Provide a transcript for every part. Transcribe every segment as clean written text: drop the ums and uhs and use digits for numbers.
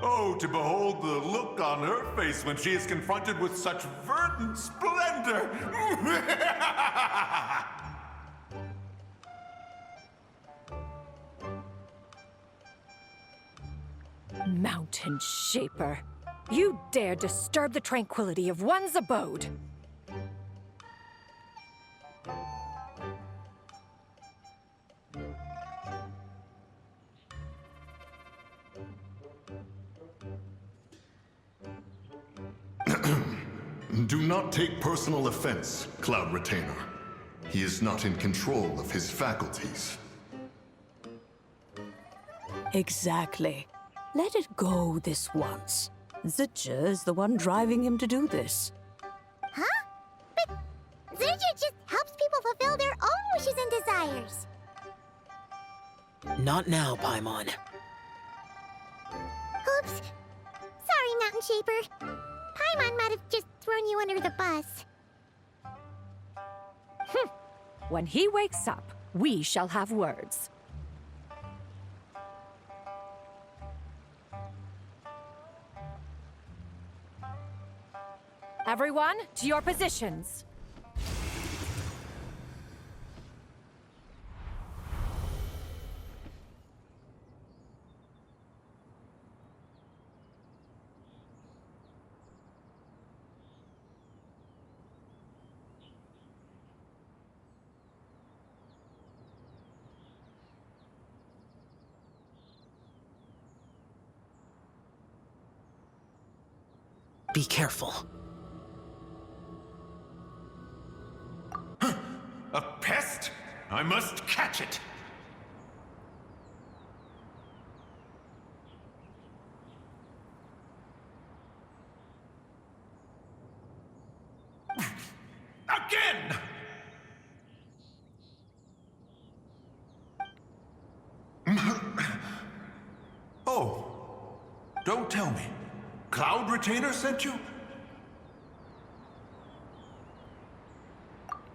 Oh, to behold the look on her face when she is confronted with such verdant splendor! Mountain Shaper, you dare disturb the tranquility of one's abode. Do not take personal offense, Cloud Retainer. He is not in control of his faculties. Exactly. Let it go this once. Zidja is the one driving him to do this. Huh? But Zidja just helps people fulfill their own wishes and desires. Not now, Paimon. Oops. Sorry, Mountain Shaper. Paimon might have just thrown you under the bus. When he wakes up, we shall have words. Everyone, to your positions. Be careful. A pest? I must catch it! Again! Oh, don't tell me. Cloud Retainer sent you?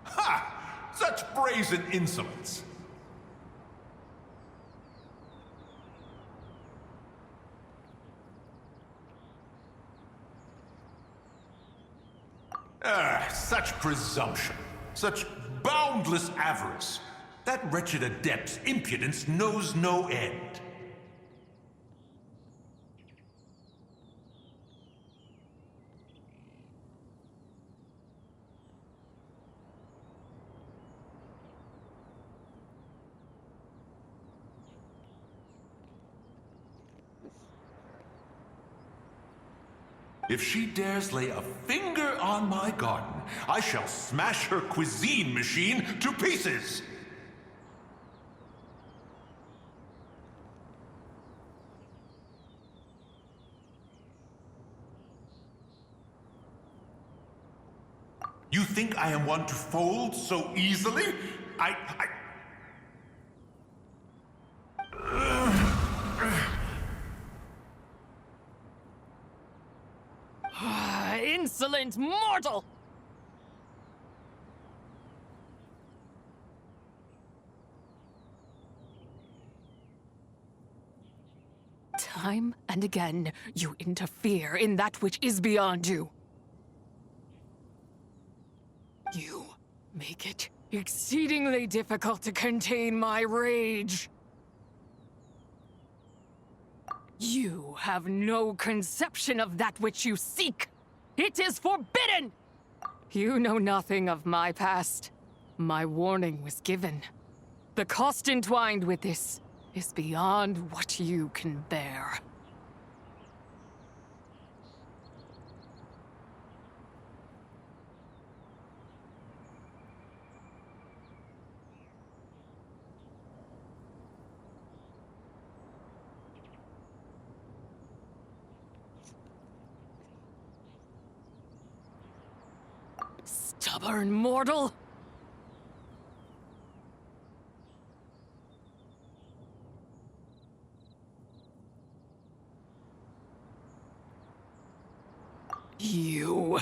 Ha! Such brazen insolence! Such presumption. Such boundless avarice. That wretched adept's impudence knows no end. If she dares lay a finger on my garden, I shall smash her cuisine machine to pieces! You think I am one to fold so easily? Insolent mortal! Time and again, you interfere in that which is beyond you. You make it exceedingly difficult to contain my rage. You have no conception of that which you seek. It is forbidden! You know nothing of my past. My warning was given. The cost entwined with this is beyond what you can bear. Stubborn mortal! You...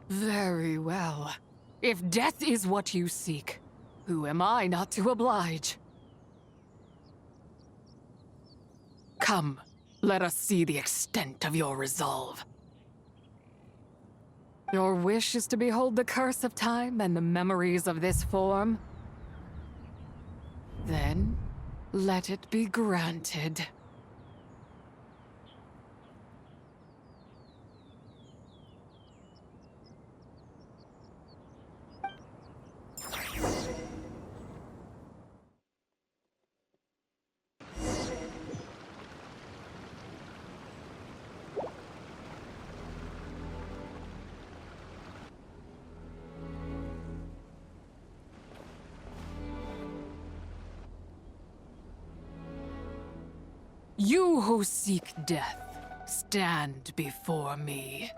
Very well. If death is what you seek, who am I not to oblige? Come, let us see the extent of your resolve. Your wish is to behold the curse of time and the memories of this form? Then, let it be granted. You who seek death, stand before me.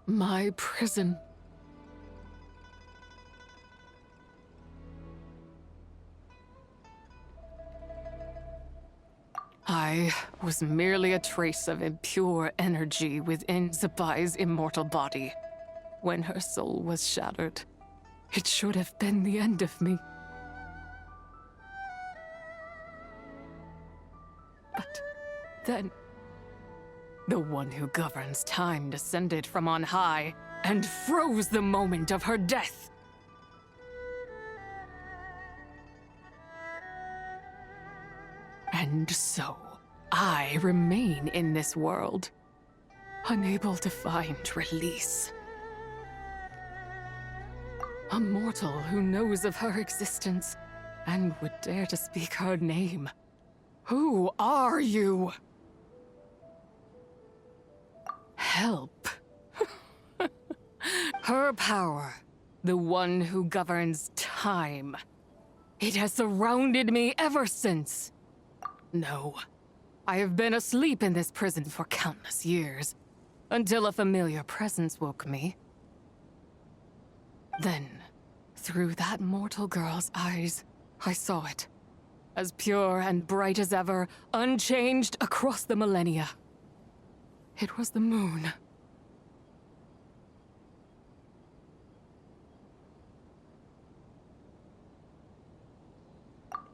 My prison. I was merely a trace of impure energy within Zabai's immortal body. When her soul was shattered, it should have been the end of me. But then, the one who governs time descended from on high and froze the moment of her death. And so, I remain in this world, unable to find release. A mortal who knows of her existence and would dare to speak her name. Who are you? Help. Her power, the one who governs time. It has surrounded me ever since. No, I have been asleep in this prison for countless years, until a familiar presence woke me. Then, through that mortal girl's eyes, I saw it. As pure and bright as ever, unchanged across the millennia. It was the moon.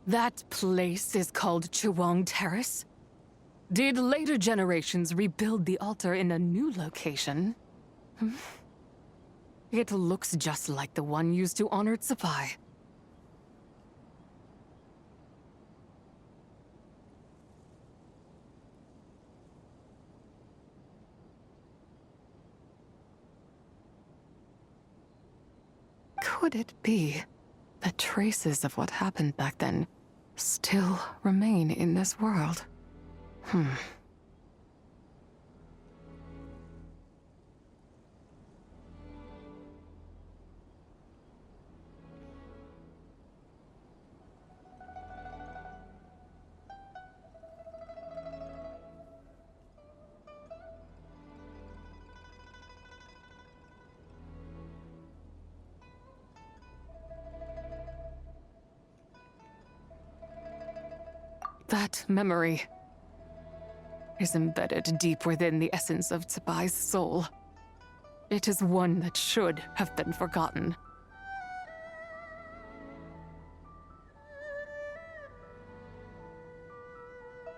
That place is called Chuang Terrace? Did later generations rebuild the altar in a new location? It looks just like the one used to honor Zabai. Could it be that traces of what happened back then still remain in this world? That memory is embedded deep within the essence of Zabai's soul. It is one that should have been forgotten.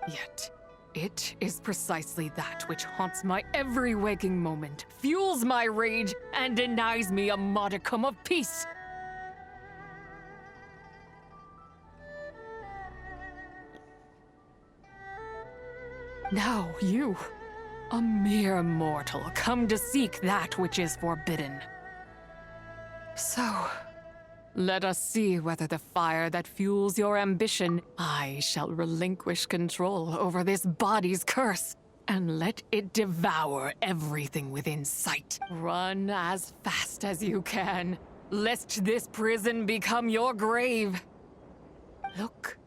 Yet, it is precisely that which haunts my every waking moment, fuels my rage, and denies me a modicum of peace. Now you, a mere mortal, come to seek that which is forbidden. So, let us see whether the fire that fuels your ambition, I shall relinquish control over this body's curse, and let it devour everything within sight. Run as fast as you can, lest this prison become your grave. Look,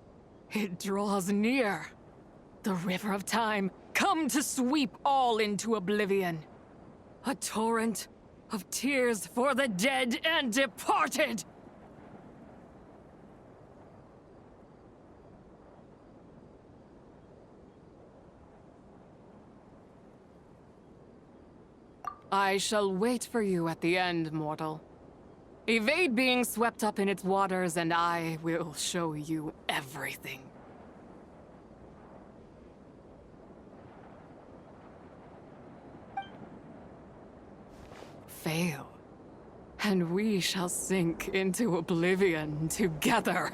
it draws near. The river of time, come to sweep all into oblivion. A torrent of tears for the dead and departed! I shall wait for you at the end, mortal. Evade being swept up in its waters, and I will show you everything. Fail, and we shall sink into oblivion together.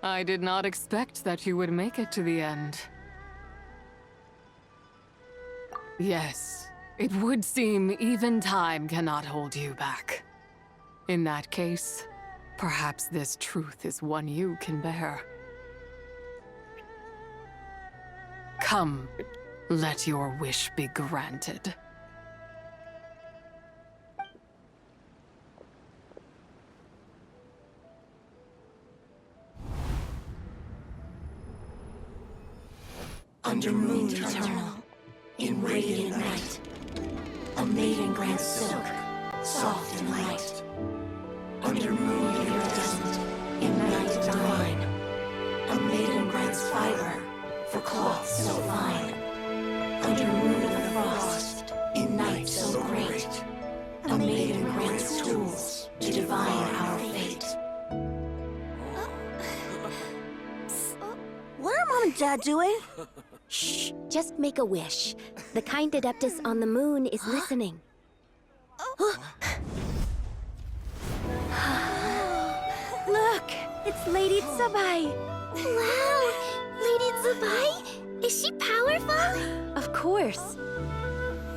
I did not expect that you would make it to the end. Yes, it would seem even time cannot hold you back. In that case, perhaps this truth is one you can bear. Come, let your wish be granted. Under moon eternal, in radiant night, a maiden grants silk, soft and light. Under moon iridescent, in night divine, a maiden grants fiber for cloth so fine. Under moon of frost, in night so great, a maiden grants tools to divine our fate. What are Mom and Dad doing? Shh, just make a wish. The kind Adeptus on the moon is listening. Look, it's Lady Tsubai. Wow! Lady Tsubai? Is she powerful? Of course.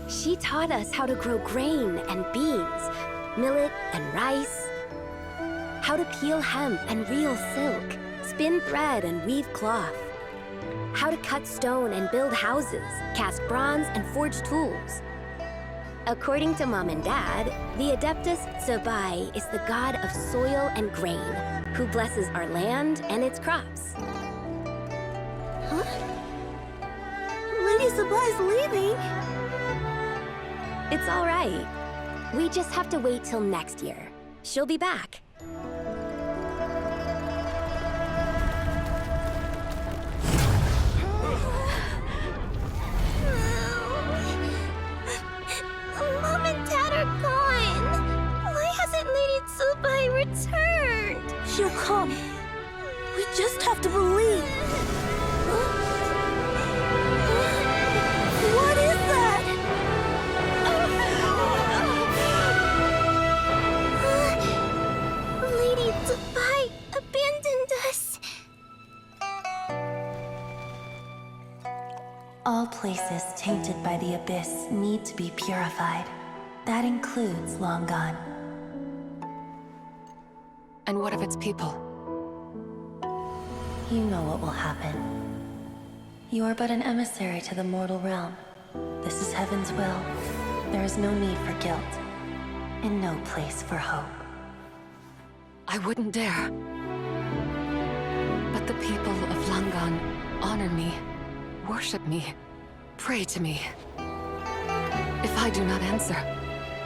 She taught us how to grow grain and beans, millet and rice, how to peel hemp and reel silk, spin thread and weave cloth, how to cut stone and build houses, cast bronze and forge tools. According to Mom and Dad, the Adeptus Tsubai is the god of soil and grain, who blesses our land and its crops. Huh? Lady Tsubai's leaving. It's all right. We just have to wait till next year. She'll be back. Mom and Dad are gone. Why hasn't Lady Tsubai returned? She'll come. We just have to believe. What is that? All places tainted by the Abyss need to be purified. That includes Long Gone. And what of its people? You know what will happen. You are but an emissary to the mortal realm. This is Heaven's will. There is no need for guilt, and no place for hope. I wouldn't dare. But the people of Langan honor me, worship me, pray to me. If I do not answer,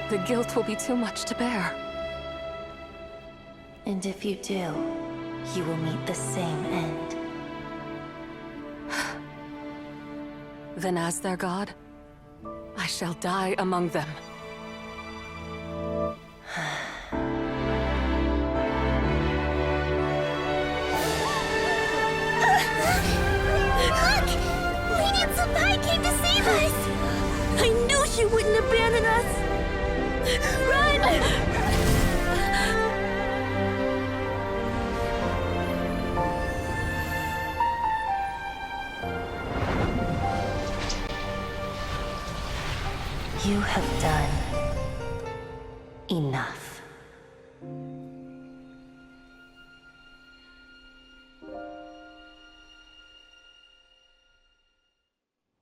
the guilt will be too much to bear. And if you do, you will meet the same end. Then as their god, I shall die among them. Look! Lady Tsubai came to save us! I knew she wouldn't abandon us! Run! You have done enough.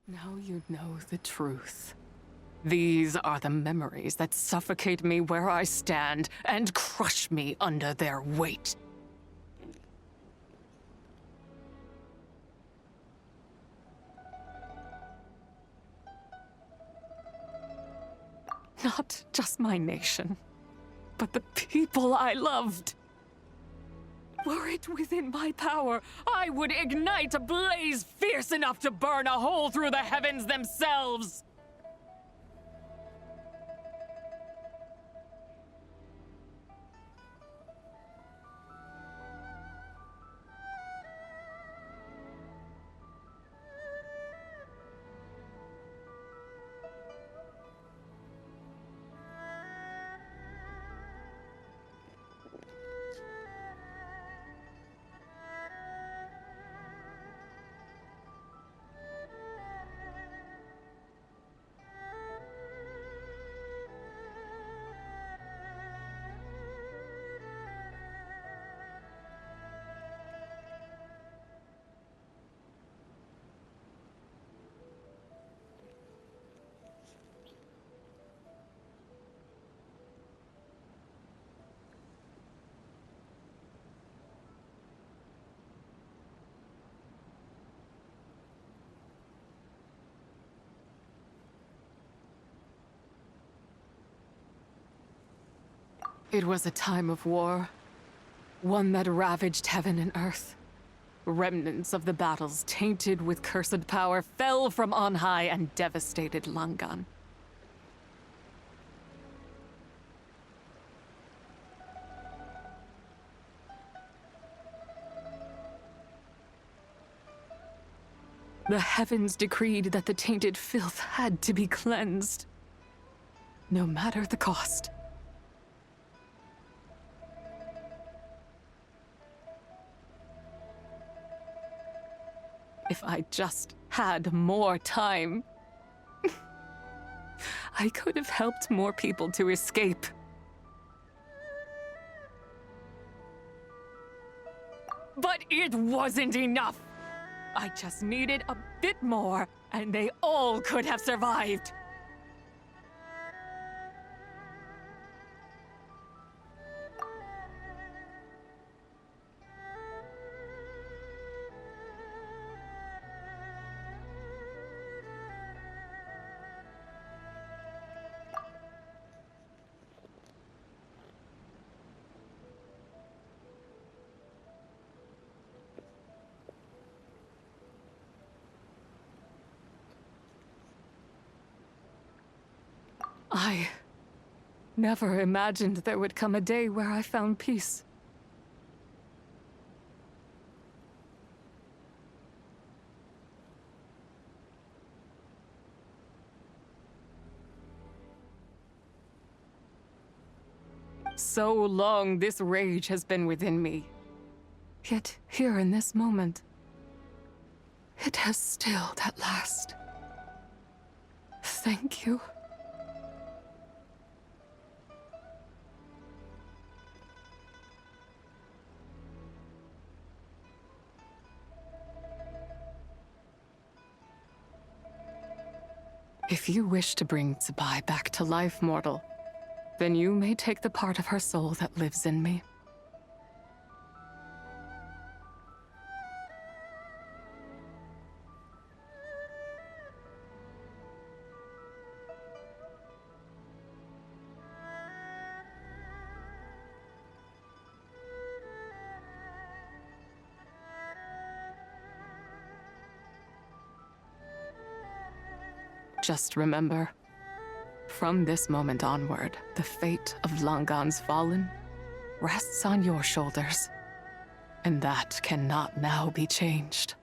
Now you know the truth. These are the memories that suffocate me where I stand and crush me under their weight. Not just my nation, but the people I loved. Were it within my power, I would ignite a blaze fierce enough to burn a hole through the heavens themselves! It was a time of war, one that ravaged heaven and earth. Remnants of the battles tainted with cursed power fell from on high and devastated Langan. The heavens decreed that the tainted filth had to be cleansed, no matter the cost. If I just had more time, I could have helped more people to escape. But it wasn't enough. I just needed a bit more, and they all could have survived. I never imagined there would come a day where I found peace. So long this rage has been within me. Yet here in this moment, it has stilled at last. Thank you. If you wish to bring Tsubai back to life, mortal, then you may take the part of her soul that lives in me. Just remember, from this moment onward, the fate of Langan's Fallen rests on your shoulders, and that cannot now be changed.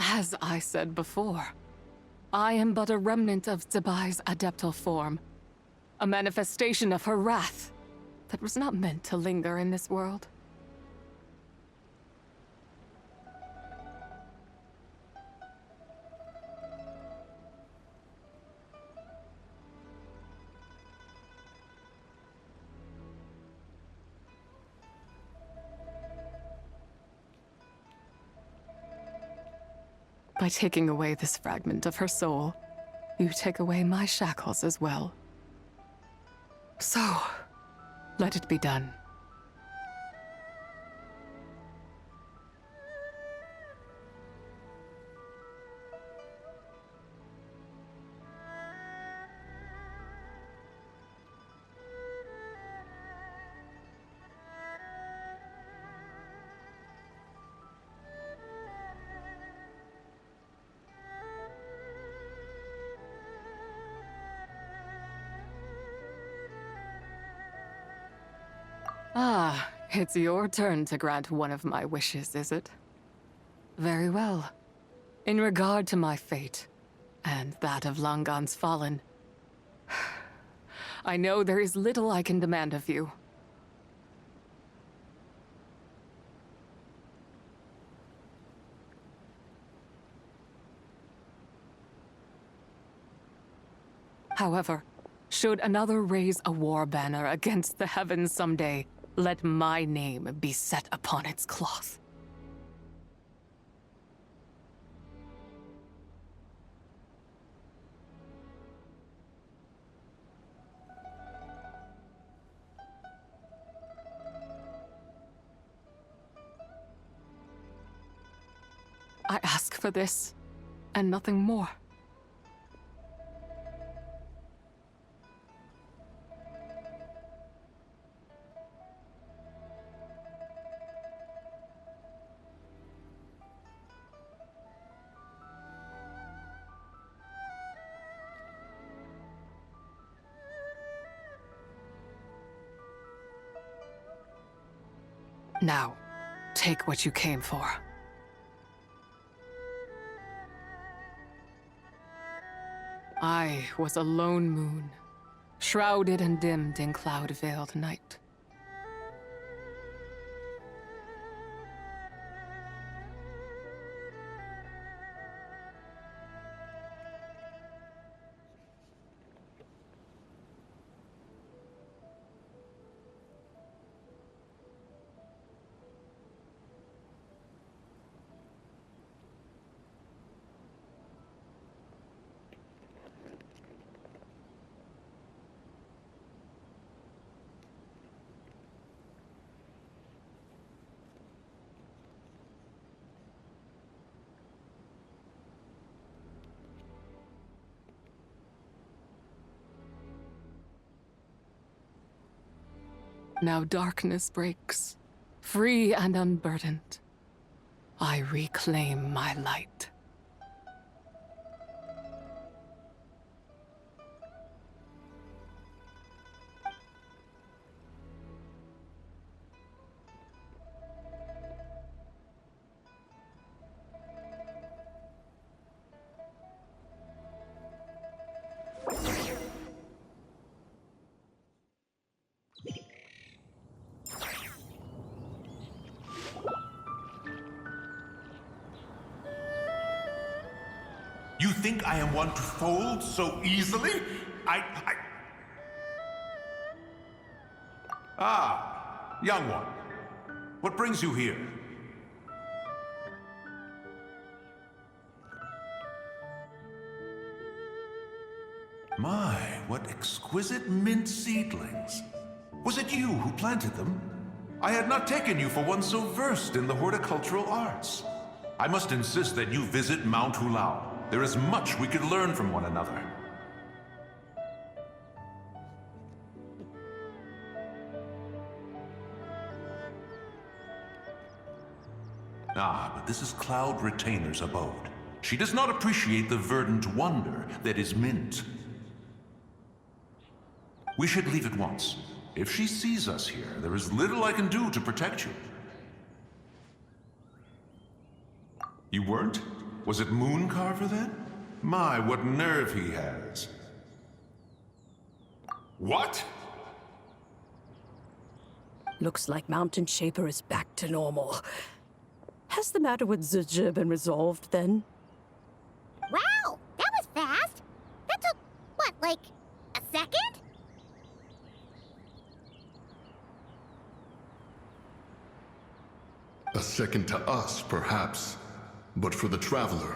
As I said before, I am but a remnant of Tsubai's adeptal form, a manifestation of her wrath that was not meant to linger in this world. By taking away this fragment of her soul, you take away my shackles as well. So, let it be done. Ah, it's your turn to grant one of my wishes, is it? Very well. In regard to my fate, and that of Langan's Fallen, I know there is little I can demand of you. However, should another raise a war banner against the heavens someday, let my name be set upon its cloth. I ask for this, and nothing more. Now, take what you came for. I was a lone moon, shrouded and dimmed in cloud-veiled night. Now darkness breaks, free and unburdened. I reclaim my light. You think I am one to fold so easily? Ah, young one. What brings you here? My, what exquisite mint seedlings. Was it you who planted them? I had not taken you for one so versed in the horticultural arts. I must insist that you visit Mount Hulao. There is much we could learn from one another. Ah, but this is Cloud Retainer's abode. She does not appreciate the verdant wonder that is mint. We should leave at once. If she sees us here, there is little I can do to protect you. You weren't? Was it Mooncarver then? My, what nerve he has. What? Looks like Mountain Shaper is back to normal. Has the matter with Zizhi been resolved then? Wow, that was fast. That took, what, like a second? A second to us, perhaps. But for the Traveler,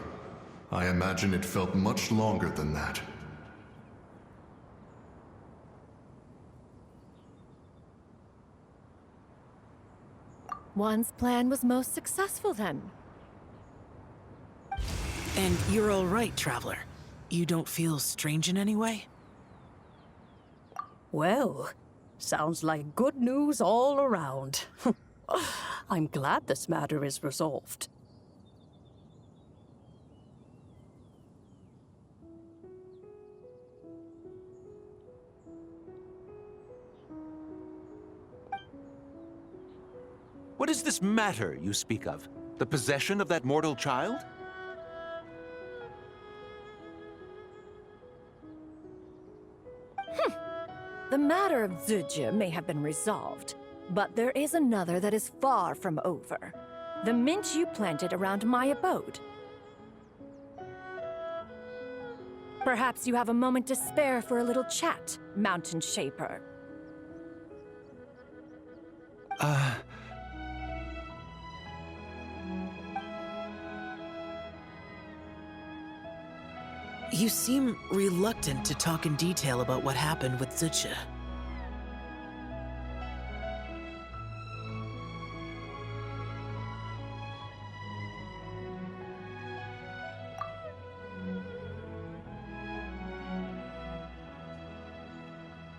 I imagine it felt much longer than that. One's plan was most successful then. And you're all right, Traveler. You don't feel strange in any way? Well, sounds like good news all around. I'm glad this matter is resolved. What is this matter you speak of? The possession of that mortal child? The matter of Zizhi may have been resolved, but there is another that is far from over. The mint you planted around my abode. Perhaps you have a moment to spare for a little chat, Mountain Shaper. You seem reluctant to talk in detail about what happened with Zizhi.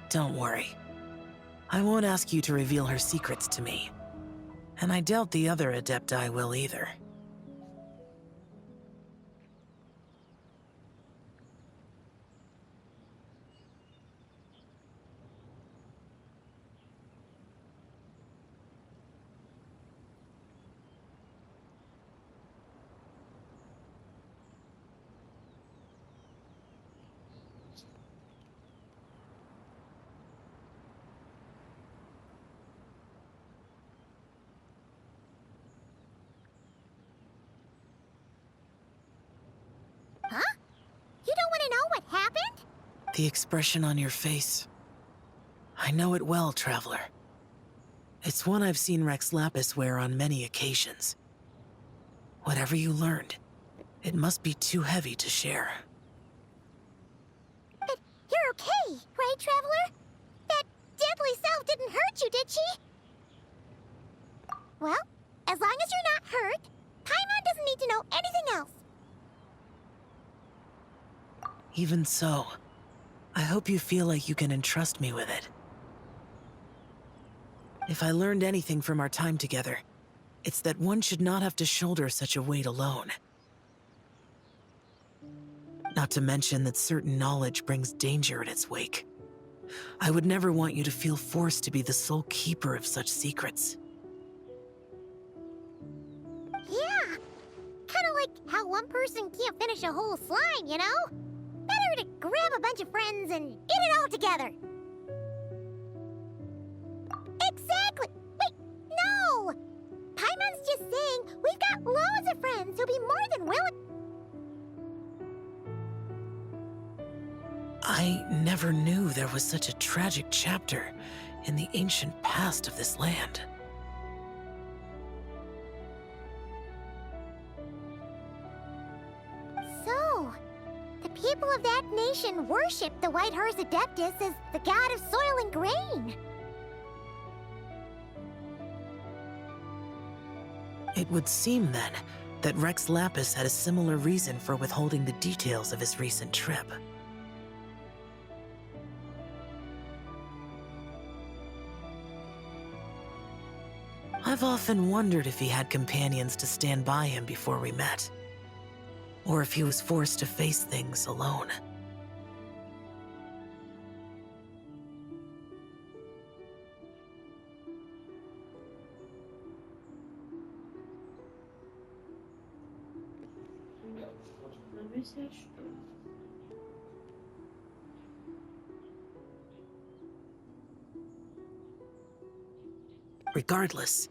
Don't worry. I won't ask you to reveal her secrets to me. And I doubt the other Adepti will either. Huh? You don't want to know what happened? The expression on your face. I know it well, Traveler. It's one I've seen Rex Lapis wear on many occasions. Whatever you learned, it must be too heavy to share. But you're okay, right, Traveler? That deadly self didn't hurt you, did she? Well, as long as you're not hurt, Paimon doesn't need to know anything else. Even so, I hope you feel like you can entrust me with it. If I learned anything from our time together, it's that one should not have to shoulder such a weight alone. Not to mention that certain knowledge brings danger in its wake. I would never want you to feel forced to be the sole keeper of such secrets. Yeah, kind of like how one person can't finish a whole slime, you know? Better to grab a bunch of friends and get it all together. Exactly! Wait, no! Paimon's just saying we've got loads of friends who'll be more than willing... I never knew there was such a tragic chapter in the ancient past of this land. So, the people of that nation worship the White Horse Adeptus as the god of soil and grain. It would seem, then, that Rex Lapis had a similar reason for withholding the details of his recent trip. I've often wondered if he had companions to stand by him before we met, or if he was forced to face things alone. Regardless,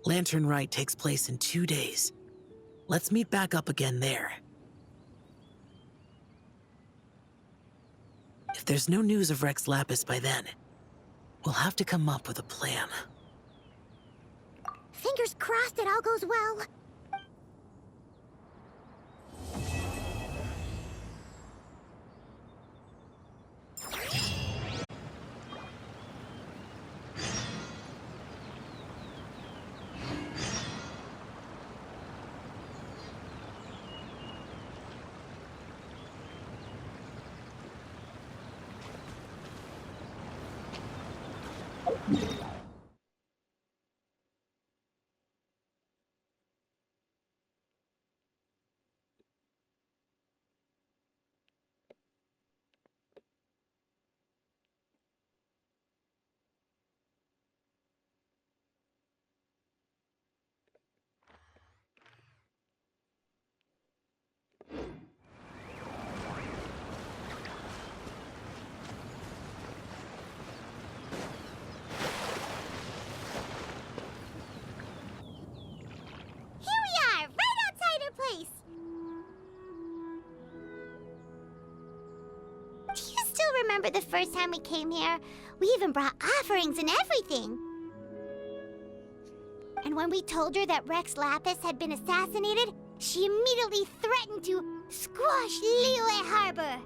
Lantern Rite takes place in 2 days. Let's meet back up again there. If there's no news of Rex Lapis by then, we'll have to come up with a plan. Fingers crossed it all goes well. Remember the first time we came here? We even brought offerings and everything. And when we told her that Rex Lapis had been assassinated, she immediately threatened to squash Liyue Harbor.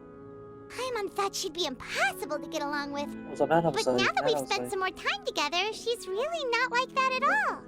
Paimon thought she'd be impossible to get along with. But now that we've spent some more time together, she's really not like that at all.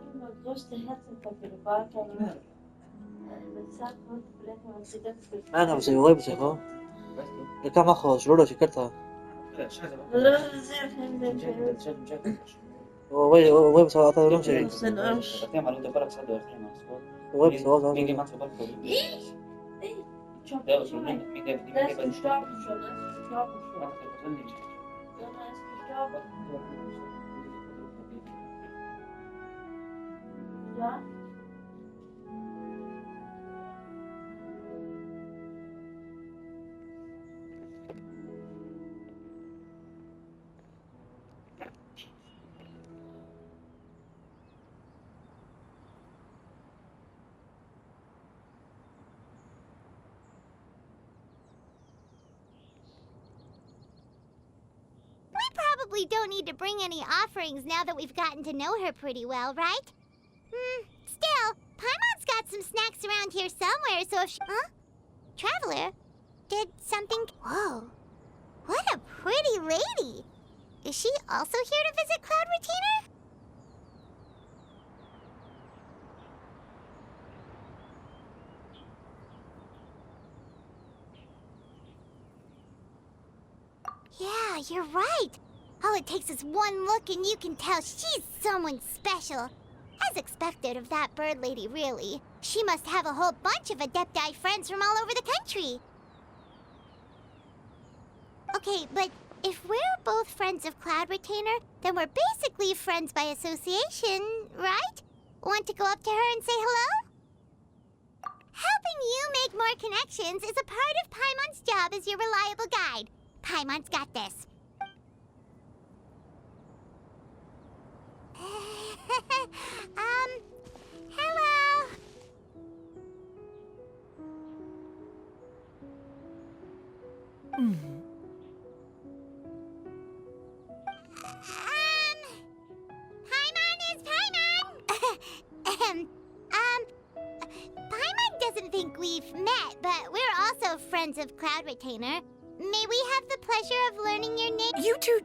Probably don't need to bring any offerings now that we've gotten to know her pretty well, right? Still, Paimon's got some snacks around here somewhere, so if she... Huh? Traveler? Did something... Whoa. What a pretty lady. Is she also here to visit Cloud Retainer? Yeah, you're right. All it takes is one look and you can tell she's someone special. As expected of that bird lady, really. She must have a whole bunch of Adepti friends from all over the country. Okay, but if we're both friends of Cloud Retainer, then we're basically friends by association, right? Want to go up to her and say hello? Helping you make more connections is a part of Paimon's job as your reliable guide. Paimon's got this. Hello? Paimon doesn't think we've met, but we're also friends of Cloud Retainer. May we have the pleasure of learning your name? You two...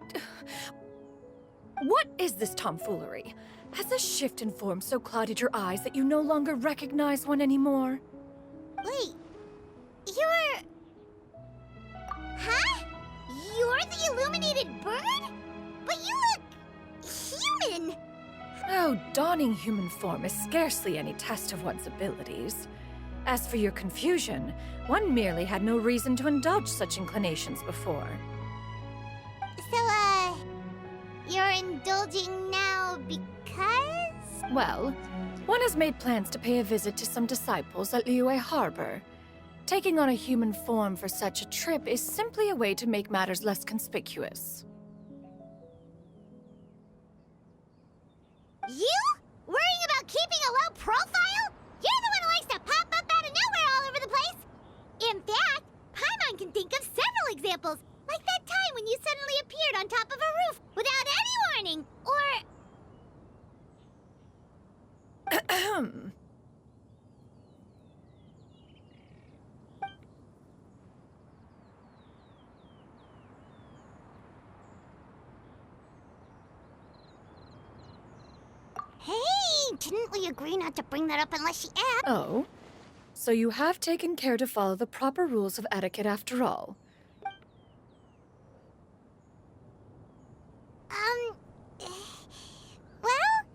What is this tomfoolery? Has a shift in form so clouded your eyes that you no longer recognize one anymore? Wait, you're... Huh? You're the illuminated bird? But you look... human! Oh, donning human form is scarcely any test of one's abilities. As for your confusion, one merely had no reason to indulge such inclinations before. So, you're indulging now because? Well, one has made plans to pay a visit to some disciples at Liyue Harbor. Taking on a human form for such a trip is simply a way to make matters less conspicuous. You? Worrying about keeping a low profile? You're the one who likes to pop up out of nowhere all over the place! In fact, Paimon can think of several examples, like that time when you suddenly appeared on top of a roof without any warning, or... Ahem. Hey, didn't we agree not to bring that up unless she asked? Oh? So you have taken care to follow the proper rules of etiquette after all. Well,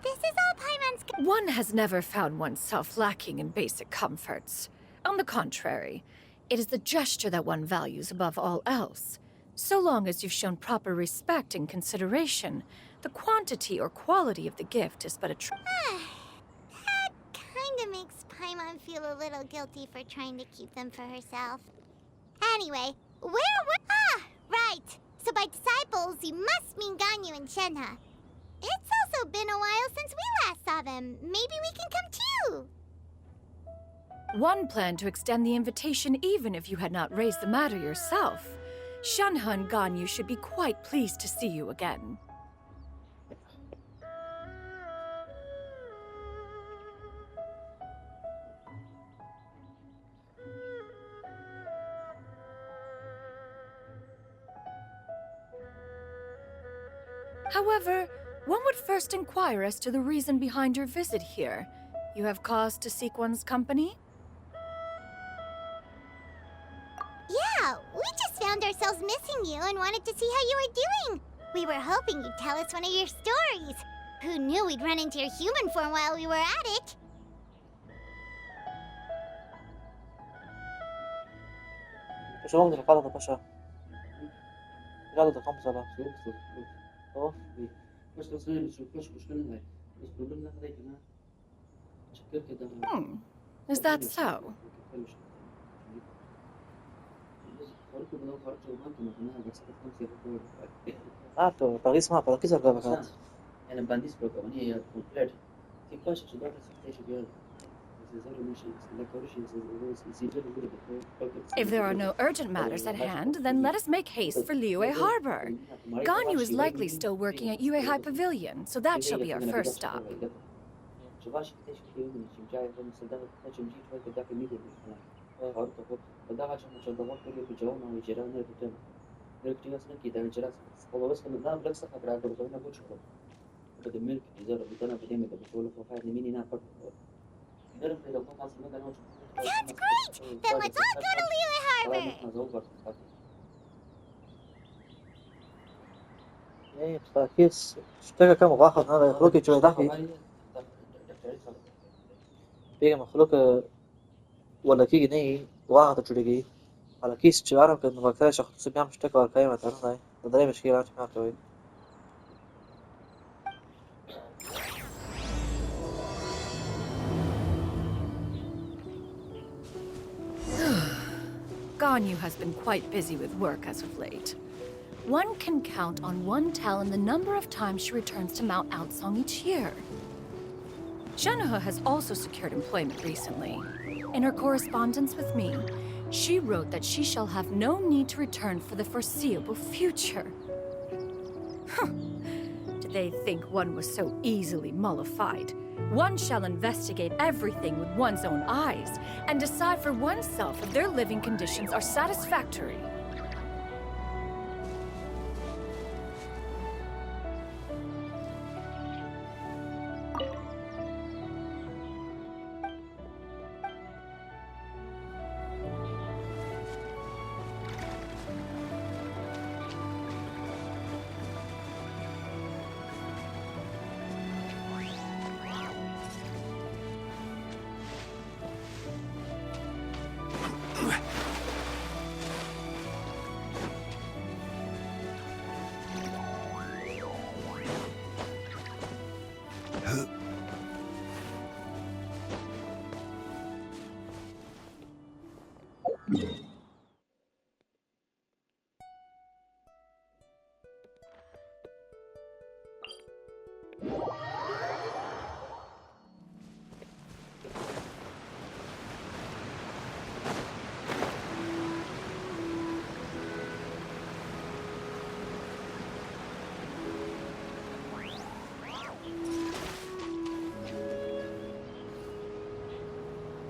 this is all Paimon's... One has never found oneself lacking in basic comforts. On the contrary, it is the gesture that one values above all else. So long as you've shown proper respect and consideration, the quantity or quality of the gift is but a That kinda makes Paimon feel a little guilty for trying to keep them for herself. Anyway, where were... Ah, right. So by disciples, you must mean Ganyu and Shenhe. It's also been a while since we last saw them. Maybe we can come too. One planned to extend the invitation even if you had not raised the matter yourself. Shenhe and Ganyu should be quite pleased to see you again. However, one would first inquire as to the reason behind your visit here. You have cause to seek one's company? Yeah, we just found ourselves missing you and wanted to see how you were doing. We were hoping you'd tell us one of your stories. Who knew we'd run into your human form while we were at it? João cada da pasha. Cada da kamsa la. Oh, Is that so? عارفه باريس ما باريس ولا بكات. أنا بانديس بروكوني هي كومبليت. تكاش تدور تفتش بيها. If there are no urgent matters at hand, then let us make haste for Liyue Harbor. Ganyu is likely still working at Yuehai Pavilion, so that shall be our first stop. Sounds great! Then let's all go to Liyue Harbor! ايه بتاكيس اشتكى كم واحد هذا يخلوك يجوا دحي بيجي مخلوق ولا كي جنيه واحد تجري على كيس تجارة كان وقتها شخص بيعمل اشتكى على كلمة تعرفنا ده ده مشكلة عشان كمان Ganyu has been quite busy with work as of late. One can count on one tell the number of times she returns to Mount Outsong each year. Shenhe has also secured employment recently. In her correspondence with me, she wrote that she shall have no need to return for the foreseeable future. To Lest they think one was so easily mollified, one shall investigate everything with one's own eyes and decide for oneself if their living conditions are satisfactory. Huh?